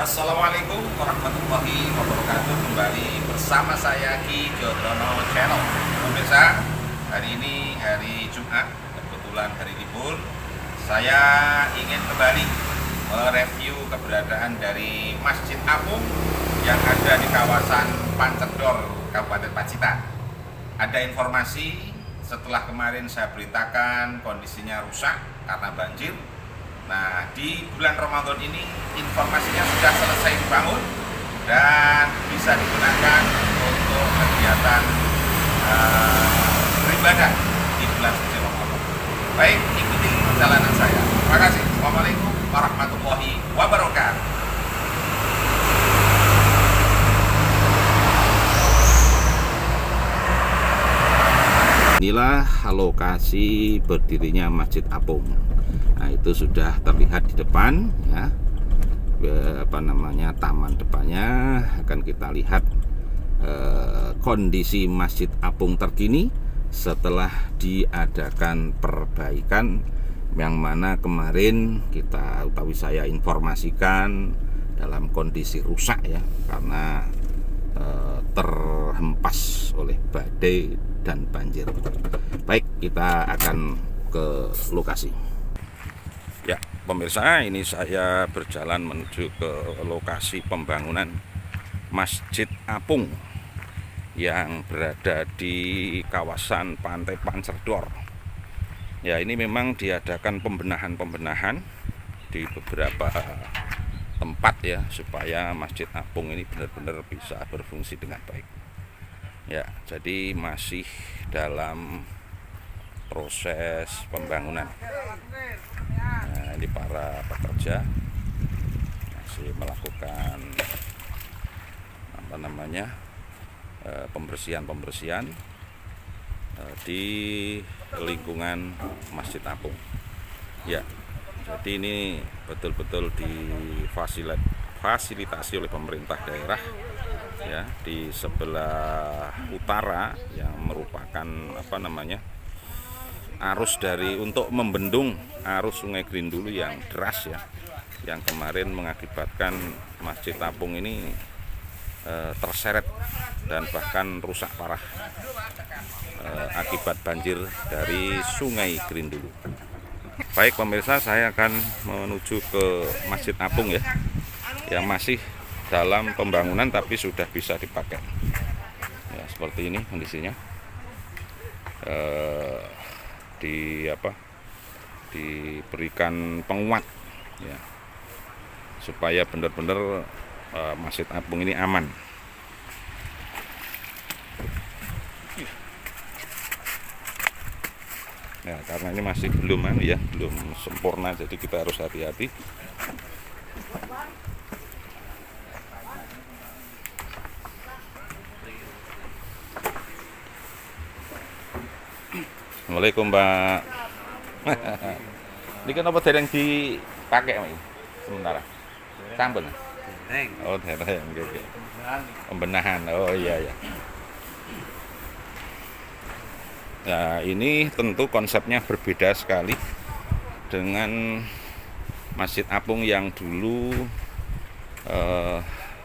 Assalamualaikum warahmatullahi wabarakatuh. Kembali bersama saya Ki Jodrono Channel. Pemirsa, hari ini hari Jumat, kebetulan hari libur. Saya ingin kembali mereview keberadaan dari Masjid Apung yang ada di kawasan Pancerdor, Kabupaten Pacitan. Ada informasi setelah kemarin saya beritakan kondisinya rusak karena banjir. Nah, di bulan Ramadan ini informasinya sudah selesai dibangun dan bisa digunakan untuk kegiatan beribadah di bulan suci Ramadan. Baik, ikuti perjalanan saya. Terima kasih. Assalamualaikum warahmatullahi wabarakatuh. Inilah lokasi berdirinya Masjid Apung. Nah, itu sudah terlihat di depan ya. Taman depannya akan kita lihat kondisi Masjid Apung terkini setelah diadakan perbaikan yang mana kemarin saya informasikan dalam kondisi rusak ya, karena terhempas oleh badai dan banjir. Baik, kita akan ke lokasi. Ya, pemirsa, ini saya berjalan menuju ke lokasi pembangunan Masjid Apung yang berada di kawasan Pantai Pancerdor. Ya, ini memang diadakan pembenahan di beberapa tempat ya, supaya Masjid Apung ini benar-benar bisa berfungsi dengan baik. Ya, jadi masih dalam proses pembangunan. Nah, ini para pekerja masih melakukan pembersihan di lingkungan Masjid Apung. Ya, jadi ini betul-betul difasilitasi oleh pemerintah daerah ya, di sebelah utara yang merupakan arus untuk membendung arus Sungai Grindulu yang deras ya, yang kemarin mengakibatkan Masjid Apung ini terseret dan bahkan rusak parah akibat banjir dari Sungai Grindulu. Baik pemirsa, saya akan menuju ke Masjid Apung ya, yang masih dalam pembangunan tapi sudah bisa dipakai. Ya, seperti ini kondisinya. Diberikan penguat ya, supaya benar-benar Masjid Apung ini aman. Ya, karena ini masih belum sempurna, jadi kita harus hati-hati. Assalamualaikum, Mbak. Ini kan apa dereng dipakai Mbak? Sementara. Sampun. Oh, dereng. Oke. Pembenahan. Oh iya ya. Nah, ini tentu konsepnya berbeda sekali dengan Masjid Apung yang dulu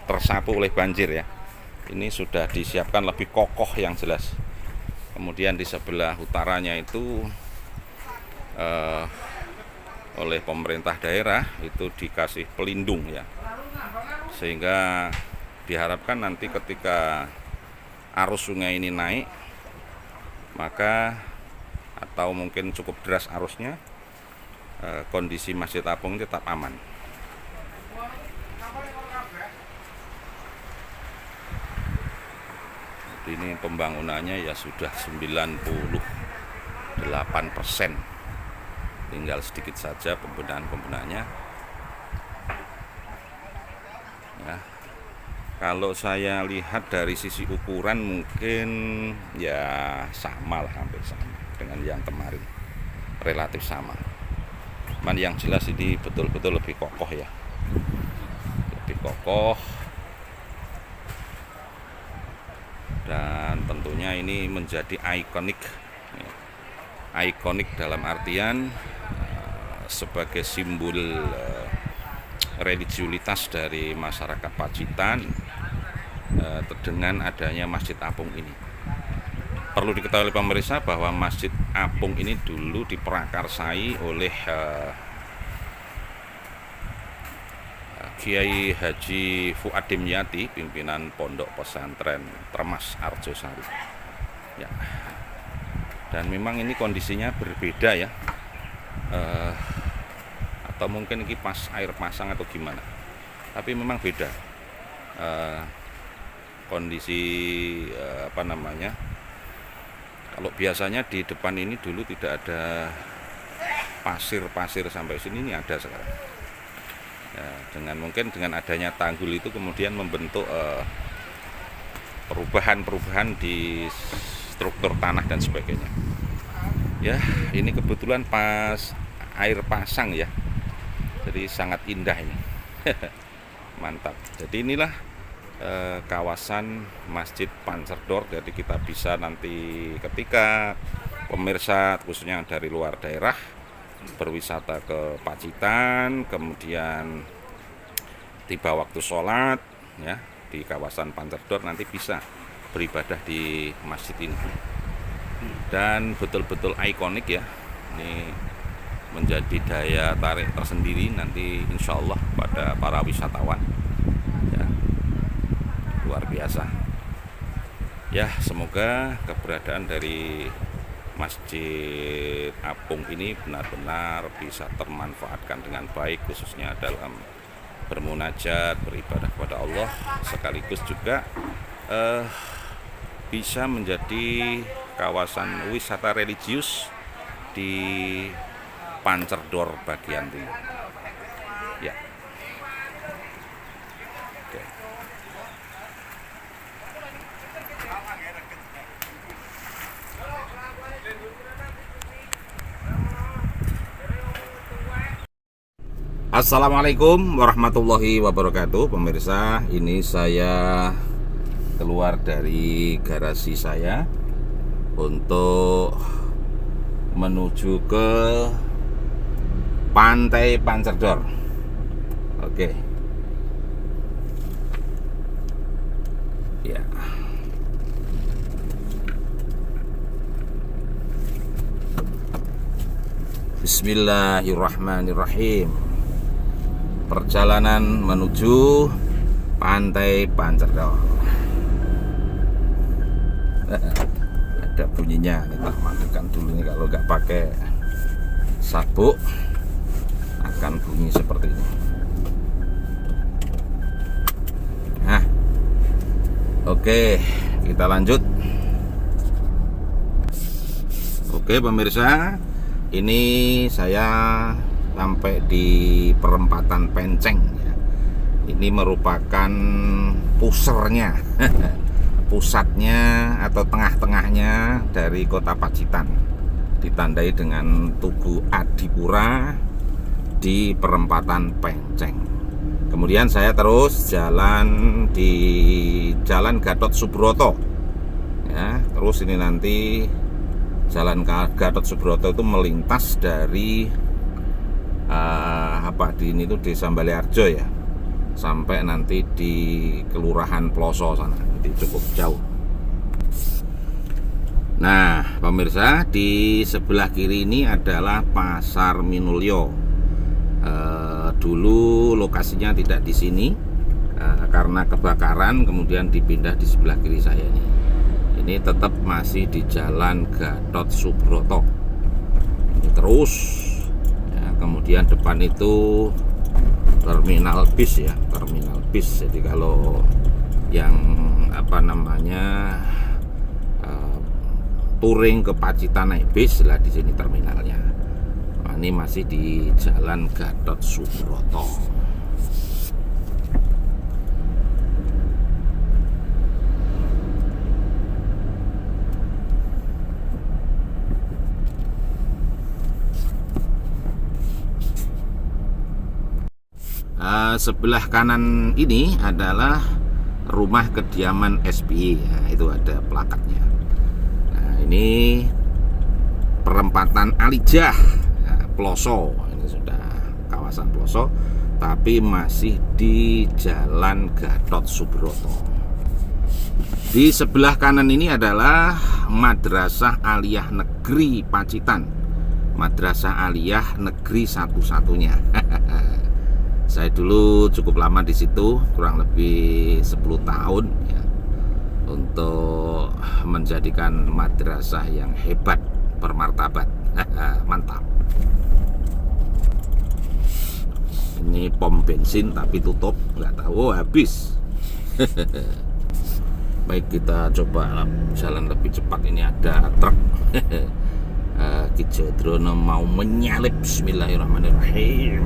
tersapu oleh banjir ya. Ini sudah disiapkan lebih kokoh yang jelas. Kemudian di sebelah utaranya itu oleh pemerintah daerah itu dikasih pelindung ya, sehingga diharapkan nanti ketika arus sungai ini naik atau mungkin cukup deras arusnya, kondisi Masjid Apung tetap aman. Ini pembangunannya ya sudah 98%, tinggal sedikit saja pembenahannya ya. Kalau saya lihat dari sisi ukuran mungkin ya hampir sama dengan yang kemarin, relatif sama. Cuman yang jelas ini betul-betul lebih kokoh ya, lebih kokoh. Dan tentunya ini menjadi ikonik dalam artian sebagai simbol religiulitas dari masyarakat Pacitan dengan adanya Masjid Apung ini. Perlu diketahui oleh pemirsa bahwa Masjid Apung ini dulu diprakarsai oleh Kiai Haji Fuad Dimyati, pimpinan Pondok Pesantren Tremas Arjosari. Ya. Dan memang ini kondisinya berbeda ya. Atau mungkin ini pas air pasang atau gimana. Tapi memang beda. Kondisi kalau biasanya di depan ini dulu tidak ada pasir sampai sini, ini ada sekarang. Ya, dengan adanya tanggul itu kemudian membentuk perubahan di struktur tanah dan sebagainya. Ya, ini kebetulan pas air pasang ya. Jadi sangat indah ini. Mantap. Jadi inilah kawasan Masjid Pancerdor. Jadi kita bisa nanti ketika pemirsa khususnya dari luar daerah berwisata ke Pacitan, kemudian tiba waktu sholat ya di kawasan Pancerdor, nanti bisa beribadah di masjid ini. Dan betul-betul ikonik ya. Ini menjadi daya tarik tersendiri nanti insya Allah pada para wisatawan ya. Luar biasa ya. Semoga keberadaan dari Masjid Apung ini benar-benar bisa termanfaatkan dengan baik, khususnya dalam bermunajat, beribadah kepada Allah, sekaligus juga bisa menjadi kawasan wisata religius di Pancerdor bagian timur ya. Oke. Assalamualaikum warahmatullahi wabarakatuh. Pemirsa, ini saya keluar dari garasi saya untuk menuju ke Pantai Pancerdor. Oke. Ya. Bismillahirrahmanirrahim. Perjalanan menuju Pantai Pancerdor. Ada bunyinya, ini tak matikan dulu nih, kalau nggak pakai sabuk akan bunyi seperti ini. Nah, oke, kita lanjut. Oke pemirsa, ini saya sampai di perempatan Penceng ya. Ini merupakan pusernya pusatnya atau tengah-tengahnya dari kota Pacitan, ditandai dengan Tugu Adipura di perempatan Penceng. Kemudian saya terus jalan di Jalan Gatot Subroto ya. Terus ini nanti Jalan Gatot Subroto itu melintas dari ini tuh Desa Balearjo ya, sampai nanti di Kelurahan Ploso sana. Jadi cukup jauh. Nah pemirsa, di sebelah kiri ini adalah Pasar Minulyo. Dulu lokasinya tidak di sini karena kebakaran, kemudian dipindah di sebelah kiri saya ini. Ini tetap masih di Jalan Gatot Subroto. Ini terus ya, kemudian depan itu terminal bis ya, terminal bis. Jadi kalau yang touring ke Pacitan naik bis lah, di sini terminalnya. Nah, ini masih di Jalan Gatot Subroto. Sebelah kanan ini adalah rumah kediaman SBY ya, itu ada plakatnya. Nah, ini perempatan Alijah ya, Ploso. Ini sudah kawasan Ploso. tapi masih di Jalan Gatot Subroto. Di sebelah kanan ini adalah Madrasah Aliyah Negeri Pacitan, Madrasah Aliyah Negeri satu-satunya. Saya dulu cukup lama di situ, kurang lebih 10 tahun ya, untuk menjadikan madrasah yang hebat, bermartabat. Mantap. Ini pom bensin tapi tutup, nggak tahu habis. Baik, kita coba jalan lebih cepat. Ini ada truk. Ki Jodrono mau menyalip. Bismillahirrahmanirrahim.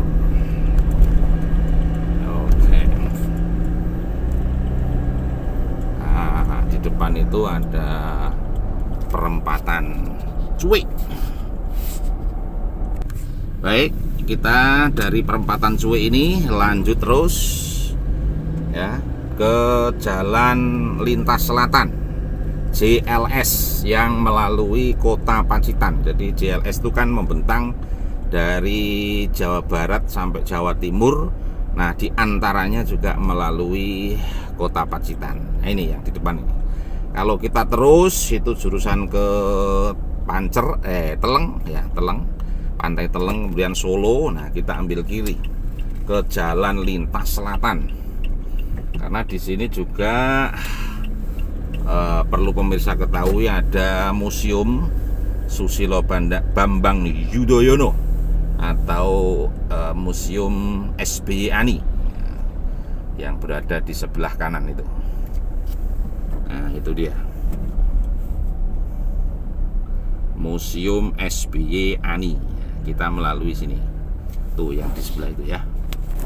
Oke. Nah, di depan itu ada perempatan Cuek. Baik, kita dari perempatan Cuek ini lanjut terus ya ke Jalan Lintas Selatan JLS yang melalui kota Pacitan. Jadi JLS itu kan membentang dari Jawa Barat sampai Jawa Timur. Nah, di antaranya juga melalui kota Pacitan. Nah, ini yang di depan ini. Kalau kita terus itu jurusan ke Teleng ya, Pantai Teleng, kemudian Solo. Nah, kita ambil kiri ke Jalan Lintas Selatan. Karena di sini juga perlu pemirsa ketahui ada Museum Susilo Bambang Yudhoyono atau Museum SBY Ani yang berada di sebelah kanan itu. Nah, itu dia Museum SBY Ani. Kita melalui sini. Tuh yang di sebelah itu ya.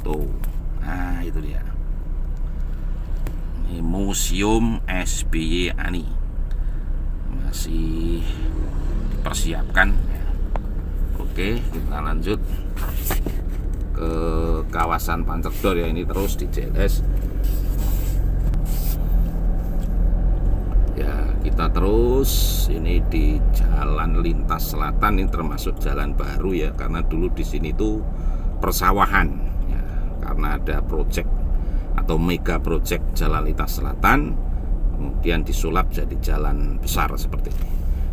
Tuh. Nah, itu dia. Ini Museum SBY Ani. Masih dipersiapkan. Oke, kita lanjut ke kawasan Pancerdor ya. Ini terus di JLS. Kita terus ini di Jalan Lintas Selatan. Ini termasuk jalan baru ya, karena dulu di sini tuh persawahan ya, karena ada proyek atau mega proyek Jalan Lintas Selatan, kemudian disulap jadi jalan besar seperti ini.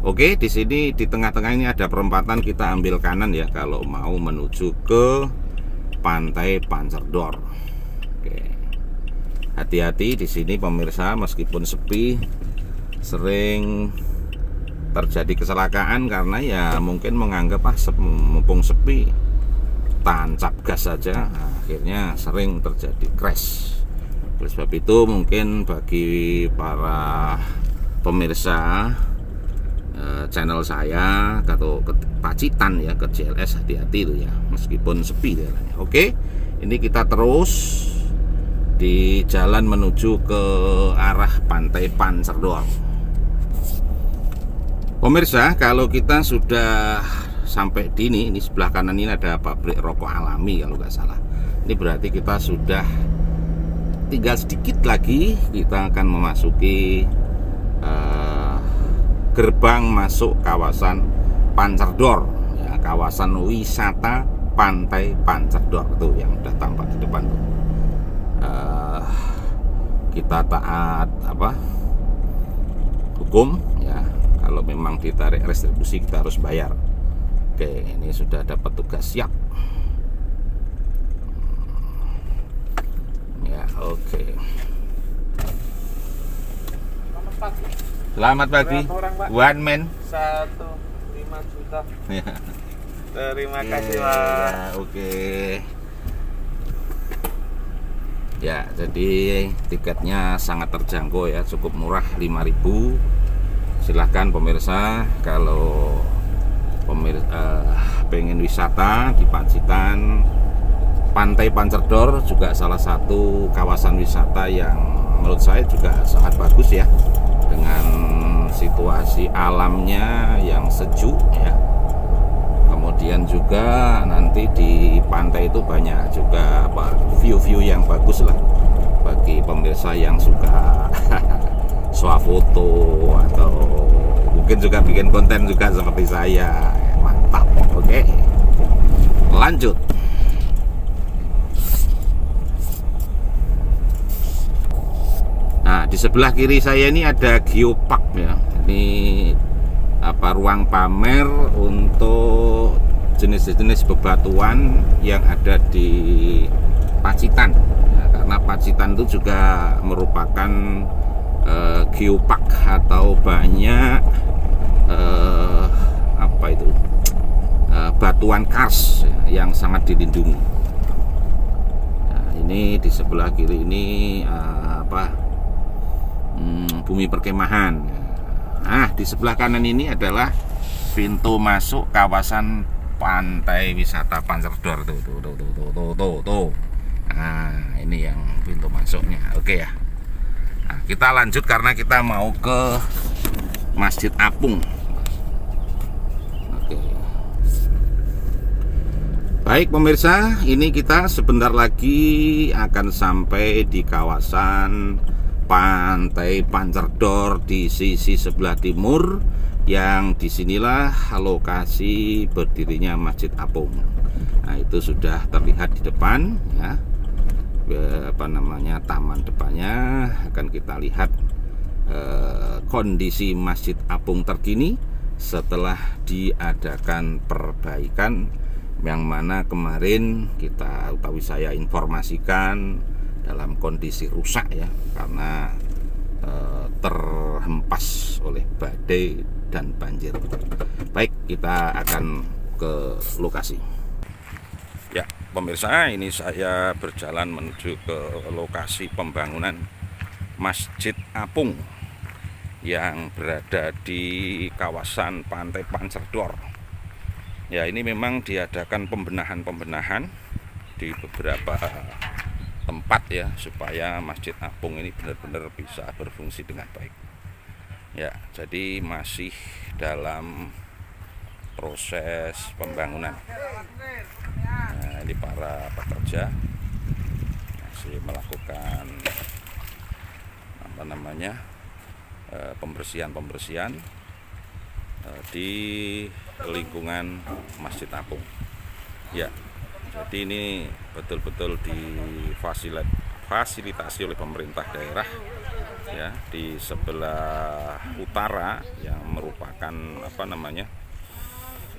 Oke, di sini di tengah-tengah ini ada perempatan, kita ambil kanan ya kalau mau menuju ke Pantai Pancerdor. Oke, hati-hati di sini pemirsa, meskipun sepi sering terjadi kecelakaan karena ya mungkin menganggap mumpung sepi tancap gas saja, akhirnya sering terjadi crash. Oleh sebab itu mungkin bagi para pemirsa channel saya atau ke Pacitan ya, ke JLS, hati-hati itu ya meskipun sepi jalannya. Oke, ini kita terus di jalan menuju ke arah Pantai Pancerdor. Pemirsa, kalau kita sudah sampai di ini sebelah kanan ini ada pabrik rokok Alami kalau nggak salah. Ini berarti kita sudah tinggal sedikit lagi kita akan memasuki gerbang masuk kawasan Pancerdor ya, kawasan wisata Pantai Pancerdor tuh yang udah tampak di depan tuh. Kita taat hukum ya. Kalau memang ditarik restribusi kita harus bayar. Oke, ini sudah dapat tugas, siap. Ya, oke. Selamat pagi. One man 1,5 juta. ya. Terima kasih, Pak. Ya, oke. Ya, jadi tiketnya sangat terjangkau ya, cukup murah, 5.000. Silahkan pemirsa, kalau pengen wisata di Pacitan, Pantai Pancerdor juga salah satu kawasan wisata yang menurut saya juga sangat bagus ya, dengan situasi alamnya yang sejuk ya. Kemudian juga nanti di pantai itu banyak juga view-view yang bagus lah bagi pemirsa yang suka swafoto atau mungkin juga bikin konten juga seperti saya. Mantap. Oke, lanjut. Nah, di sebelah kiri saya ini ada geopark ya. Ini ruang pamer untuk jenis-jenis bebatuan yang ada di Pacitan. Ya, karena Pacitan itu juga merupakan geopark atau banyak batuan kars ya, yang sangat dilindungi. Nah, ini di sebelah kiri ini bumi perkemahan. Nah, di sebelah kanan ini adalah pintu masuk kawasan pantai wisata Pancerdor. Tuh. Nah, ini yang pintu masuknya. Oke ya. Nah, kita lanjut karena kita mau ke Masjid Apung. Oke. Baik pemirsa, ini kita sebentar lagi akan sampai di kawasan Pantai Pancerdor di sisi sebelah timur, yang disinilah lokasi berdirinya Masjid Apung. Nah, itu sudah terlihat di depan ya. Taman depannya akan kita lihat kondisi Masjid Apung terkini setelah diadakan perbaikan, yang mana kemarin saya informasikan dalam kondisi rusak ya, karena terhempas oleh badai dan banjir. Baik, kita akan ke lokasi. Ya, pemirsa, ini saya berjalan menuju ke lokasi pembangunan Masjid Apung yang berada di kawasan Pantai Pancerdor. Ya, ini memang diadakan pembenahan di beberapa tempat ya, supaya Masjid Apung ini benar-benar bisa berfungsi dengan baik. Ya, jadi masih dalam proses pembangunan. Nah, ini para pekerja masih melakukan pembersihan di lingkungan Masjid Apung. Ya, jadi ini betul-betul difasilitasi oleh pemerintah daerah ya, di sebelah utara yang merupakan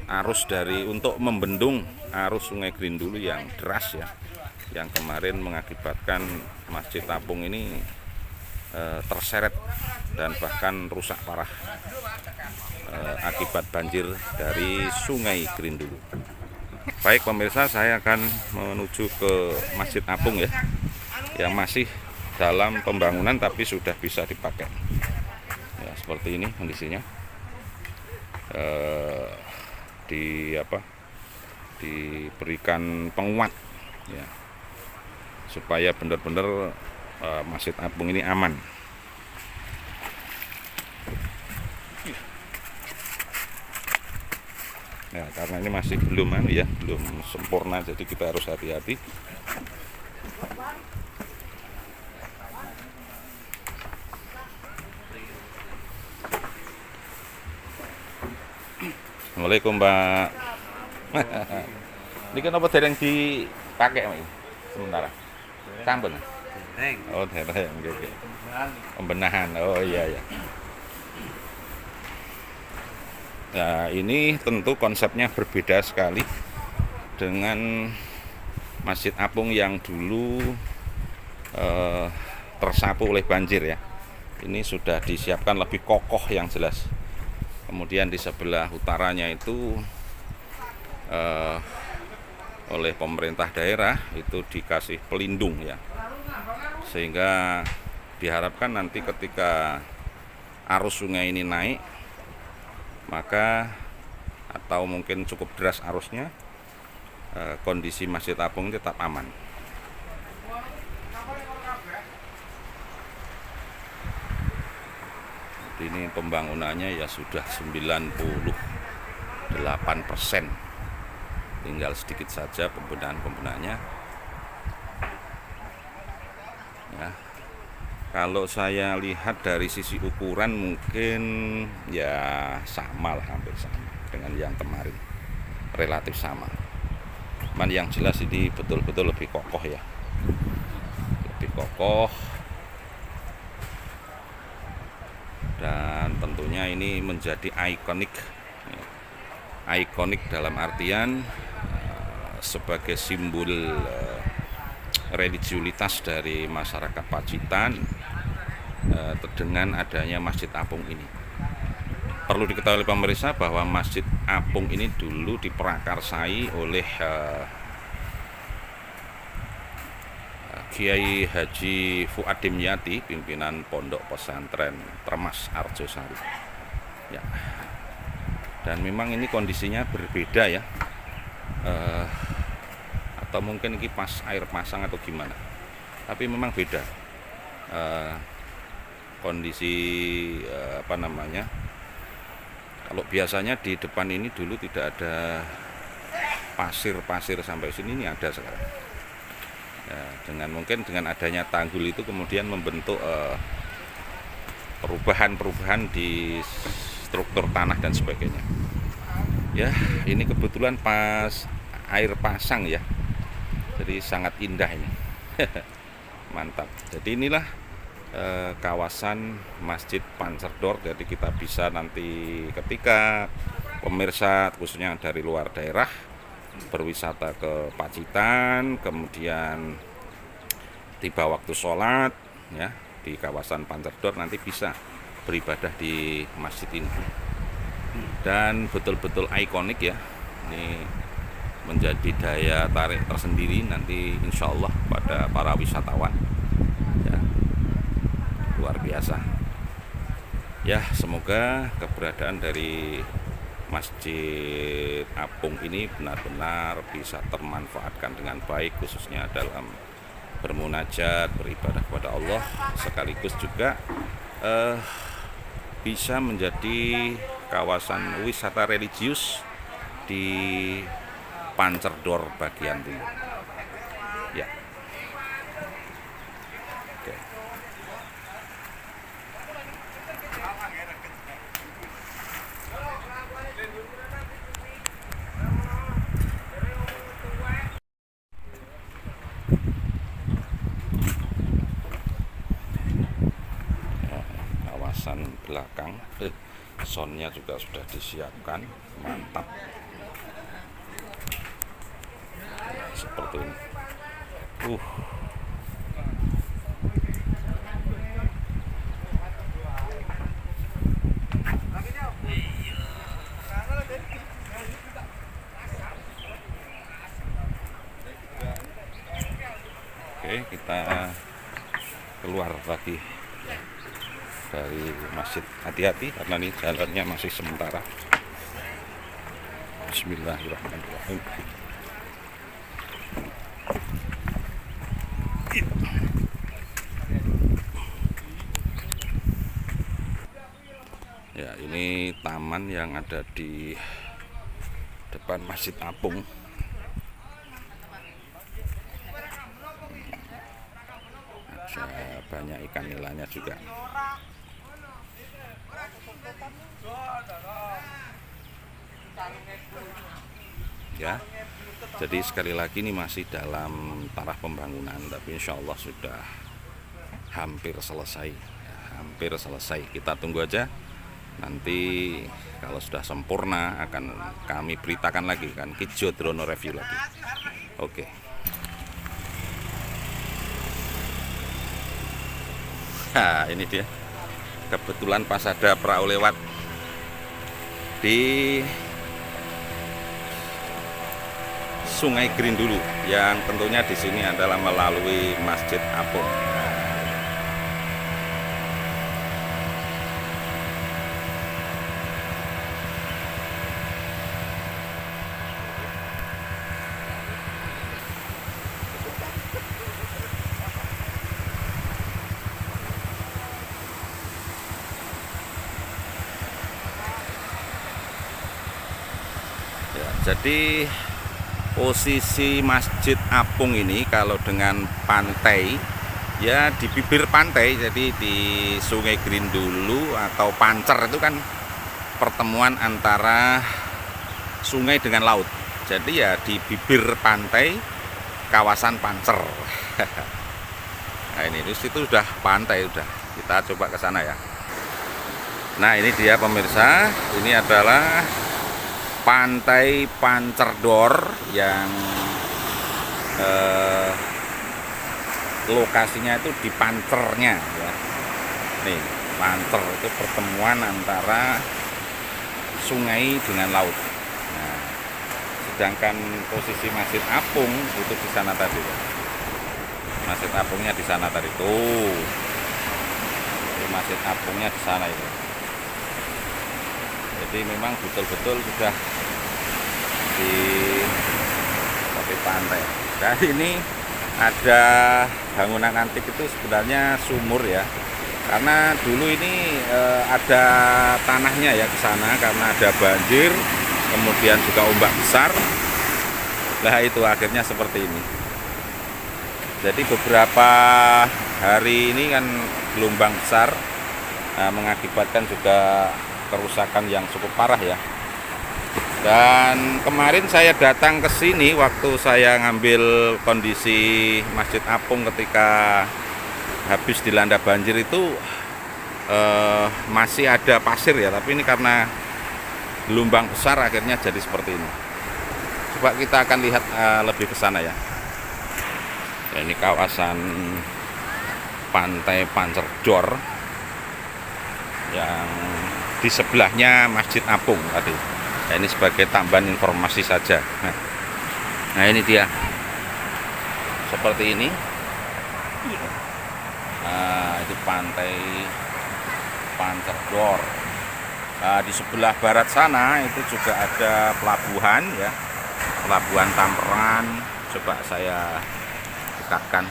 arus untuk membendung arus Sungai Grindulu yang deras ya, yang kemarin mengakibatkan Masjid Apung ini terseret dan bahkan rusak parah akibat banjir dari Sungai Grindulu. Baik pemirsa, saya akan menuju ke Masjid Apung ya, yang masih dalam pembangunan tapi sudah bisa dipakai. Ya, seperti ini kondisinya. Diberikan penguat ya, supaya benar-benar Masjid Apung ini aman. Ya, karena ini masih belum sempurna, jadi kita harus hati-hati. Assalamualaikum Mbak. Ini kenapa dereng dipakai sementara? Sampun. Oh, dereng. Oke. Pembenahan. Oh iya. Nah, ini tentu konsepnya berbeda sekali dengan Masjid Apung yang dulu tersapu oleh banjir ya. Ini sudah disiapkan lebih kokoh yang jelas. Kemudian di sebelah utaranya itu oleh pemerintah daerah itu dikasih pelindung ya, sehingga diharapkan nanti ketika arus sungai ini naik, maka atau mungkin cukup deras arusnya, kondisi Masjid Apung tetap aman. Ini pembangunannya ya sudah 98%, tinggal sedikit saja pembenahannya ya. Kalau saya lihat dari sisi ukuran mungkin ya sama lah, hampir sama dengan yang kemarin, relatif sama. Cuman yang jelas ini betul-betul lebih kokoh ya, lebih kokoh. dan tentunya ini menjadi ikonik dalam artian sebagai simbol religiulitas dari masyarakat Pacitan dengan adanya Masjid Apung ini. Perlu diketahui oleh pemirsa bahwa Masjid Apung ini dulu diprakarsai oleh Kiai Haji Fuad Dimyati, pimpinan Pondok Pesantren Termas Arjosari. Ya. Dan memang ini kondisinya berbeda ya. Atau mungkin ini pas air pasang atau gimana. Tapi memang beda. Kondisi kalau biasanya di depan ini dulu tidak ada pasir sampai sini, ini ada sekarang. Ya, dengan adanya tanggul itu kemudian membentuk perubahan di struktur tanah dan sebagainya. Ya, ini kebetulan pas air pasang ya. Jadi sangat indah ini. Mantap. Jadi inilah kawasan Masjid Pancerdor. Jadi kita bisa nanti ketika pemirsa khususnya dari luar daerah berwisata ke Pacitan, kemudian tiba waktu sholat ya di kawasan Pancerdor, nanti bisa beribadah di masjid ini. Dan betul-betul ikonik ya, ini menjadi daya tarik tersendiri nanti insya Allah pada para wisatawan ya, luar biasa ya. Semoga keberadaan dari Masjid Apung ini benar-benar bisa termanfaatkan dengan baik, khususnya dalam bermunajat, beribadah kepada Allah, sekaligus juga bisa menjadi kawasan wisata religius di Pancerdor bagian timur. Ya. Oke. Kawasan belakang, soundnya juga sudah disiapkan, mantap. Seperti ini. Oke, kita keluar lagi dari masjid. Hati-hati karena ini jalannya masih sementara. Bismillahirrahmanirrahim. Ya, ini taman yang ada di depan Masjid Apung. Ada banyak ikan nilainya juga. Ya, jadi sekali lagi ini masih dalam taraf pembangunan, tapi insya Allah sudah hampir selesai. Hampir selesai. Kita tunggu aja. Nanti kalau sudah sempurna akan kami beritakan lagi, kan Ki Jodrono review lagi. Oke. Nah, ini dia. Kebetulan pas ada perahu lewat di Sungai Grindulu, yang tentunya di sini adalah melalui Masjid Apung. Ya, jadi posisi Masjid Apung ini kalau dengan pantai ya di bibir pantai, jadi di Sungai Grindulu atau Pancer itu kan pertemuan antara sungai dengan laut. Jadi ya di bibir pantai kawasan Pancer. Nah ini di situ sudah pantai, udah kita coba ke sana ya. Nah, ini dia pemirsa, ini adalah Pantai Pancerdor yang lokasinya itu di Pancernya ya. Nih, Pancer itu pertemuan antara sungai dengan laut. Nah, sedangkan posisi Masjid Apung itu di sana tadi. Masjid Apungnya di sana tadi tuh. Masjid Apungnya di sana itu. Jadi memang betul-betul sudah di tepi pantai. Dan ini ada bangunan antik itu sebenarnya sumur ya. Karena dulu ini ada tanahnya ya ke sana karena ada banjir, kemudian juga ombak besar. Nah, itu akhirnya seperti ini. Jadi beberapa hari ini kan gelombang besar mengakibatkan juga kerusakan yang cukup parah ya. Dan kemarin saya datang ke sini waktu saya ngambil kondisi Masjid Apung ketika habis dilanda banjir itu masih ada pasir ya, tapi ini karena gelombang besar akhirnya jadi seperti ini. Coba kita akan lihat lebih ke sana ya. Ini kawasan Pantai Pancerdor yang di sebelahnya Masjid Apung tadi. Nah, ini sebagai tambahan informasi saja. Nah, ini dia seperti ini. Nah, itu Pantai Pancerdor. Nah, di sebelah barat sana itu juga ada pelabuhan ya, Pelabuhan Tamperan. Coba saya dekatkan.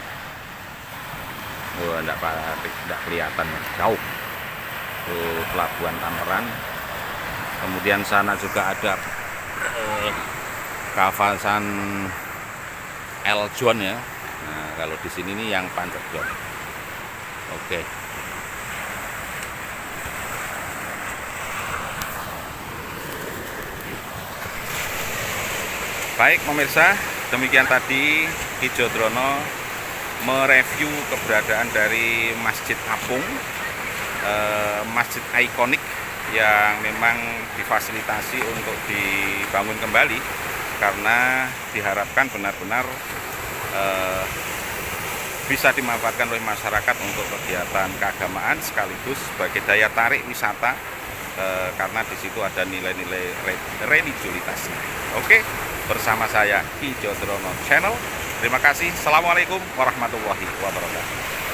Oh, enggak kelihatan jauh. Tuh, Pelabuhan Tamperan. Kemudian sana juga ada kawasan Eljon ya. Nah, kalau di sini nih yang Pancerdor. Oke. Baik pemirsa, demikian tadi Ki Jodrono mereview keberadaan dari Masjid Apung, masjid ikonik yang memang difasilitasi untuk dibangun kembali karena diharapkan benar-benar bisa dimanfaatkan oleh masyarakat untuk kegiatan keagamaan sekaligus sebagai daya tarik wisata karena di situ ada nilai-nilai religiusitas. Oke, bersama saya Ki Jodrono Channel. Terima kasih. Assalamualaikum warahmatullahi wabarakatuh.